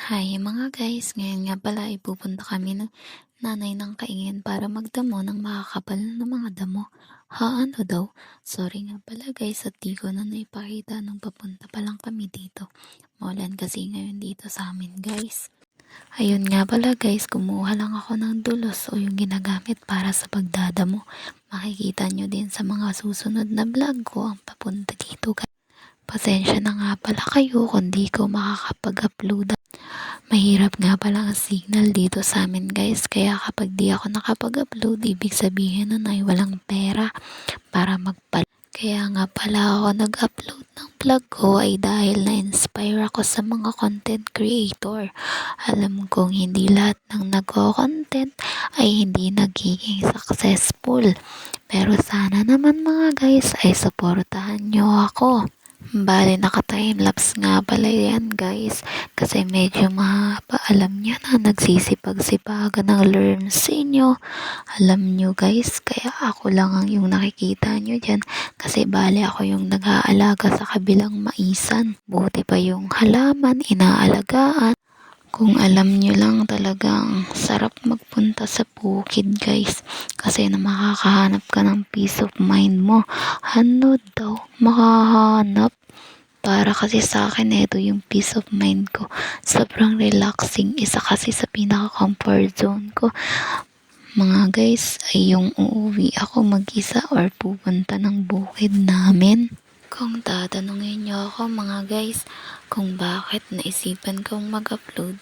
Hi mga guys, ngayon nga pala ay pupunta kami ng nanay ng kaingin para magdamo ng makakapal na mga damo. Ha, ano daw? Sorry nga pala guys at di ko na naipakita nung papunta pa lang kami dito. Maulan kasi ngayon dito sa amin guys. Ayun nga pala guys, kumuha lang ako ng dulos o yung ginagamit para sa pagdadamo. Makikita nyo din sa mga susunod na vlog ko ang papunta dito guys. Pasensya na nga pala kayo kung di ko makakapag-upload. Mahirap nga pala ang signal dito sa amin guys, kaya kapag di ako nakapag-upload, ibig sabihin nun ay walang pera para Kaya nga pala ako nag-upload ng vlog ko ay dahil na-inspire ako sa mga content creator. Alam kong hindi lahat ng nagko-content ay hindi nagiging successful. Pero sana naman mga guys ay supportahan nyo ako. Bale, naka-timelapse nga pala yan guys. Kasi medyo mahaba. Alam nyo na, nagsisipag-sipagan ng learns inyo. Alam nyo guys, kaya ako lang ang yung nakikita nyo dyan. Kasi bale ako yung nag-aalaga sa kabilang maisan. Buti pa yung halaman, inaalagaan. Kung alam nyo lang talagang sarap magpunta sa bukid guys. Kasi na makakahanap ka ng peace of mind mo. Ano daw? Makahanap? Para kasi sa akin ito yung peace of mind ko. Sobrang relaxing. Isa kasi sa pinaka-comfort zone ko. Mga guys, ay yung uuwi ako mag-isa or pupunta ng bukid namin. Kung tatanungin nyo ako mga guys, kung bakit naisipan kong mag-upload.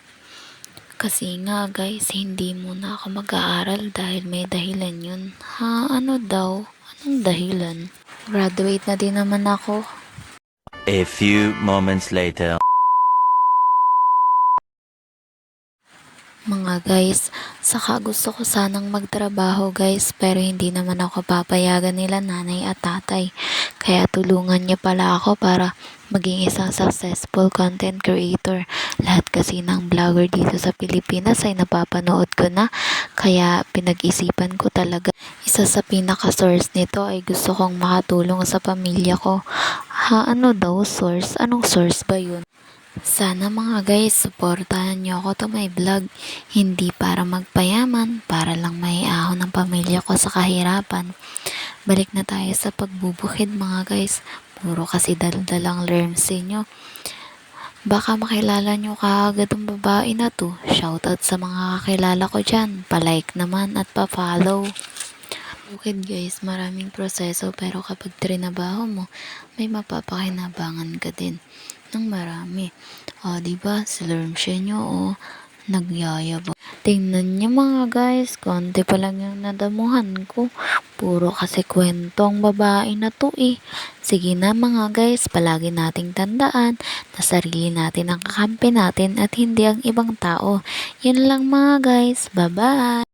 Kasi nga guys, hindi muna ako mag-aaral dahil may dahilan yun. Ha, ano daw? Anong dahilan? Graduate na din naman ako. A few moments later. Mga guys, saka gusto ko sanang magtrabaho guys, pero hindi naman ako papayagan nila nanay at tatay. Kaya tulungan niya pala ako para maging isang successful content creator. Lahat kasi ng vlogger dito sa Pilipinas ay napapanood ko na, kaya pinag-isipan ko talaga. Isa sa pinaka-source nito ay gusto kong makatulong sa pamilya ko. Ha, ano daw source? Anong source ba yun? Sana mga guys, supportahan nyo ako to my vlog. Hindi para magpayaman, para lang maiahon ng pamilya ko sa kahirapan. Balik na tayo sa pagbubukid mga guys. Puro kasi daldalang learns inyo. Baka makilala nyo kaagad ang babae na to. Shoutout sa mga kakilala ko dyan. Pa-like naman at pa-follow. Bukid guys, maraming proseso pero kapag trinabaho mo, may mapapakinabangan ka din ng marami. Diba? Si Lermshe nyo, nagyayabang. Tingnan nyo mga guys, konti pa lang yung nadamuhan ko. Puro kasi kwento ang babae na to eh. Sige na mga guys, palagi nating tandaan na sarili natin ang kakampi natin at hindi ang ibang tao. Yun lang mga guys, bye bye!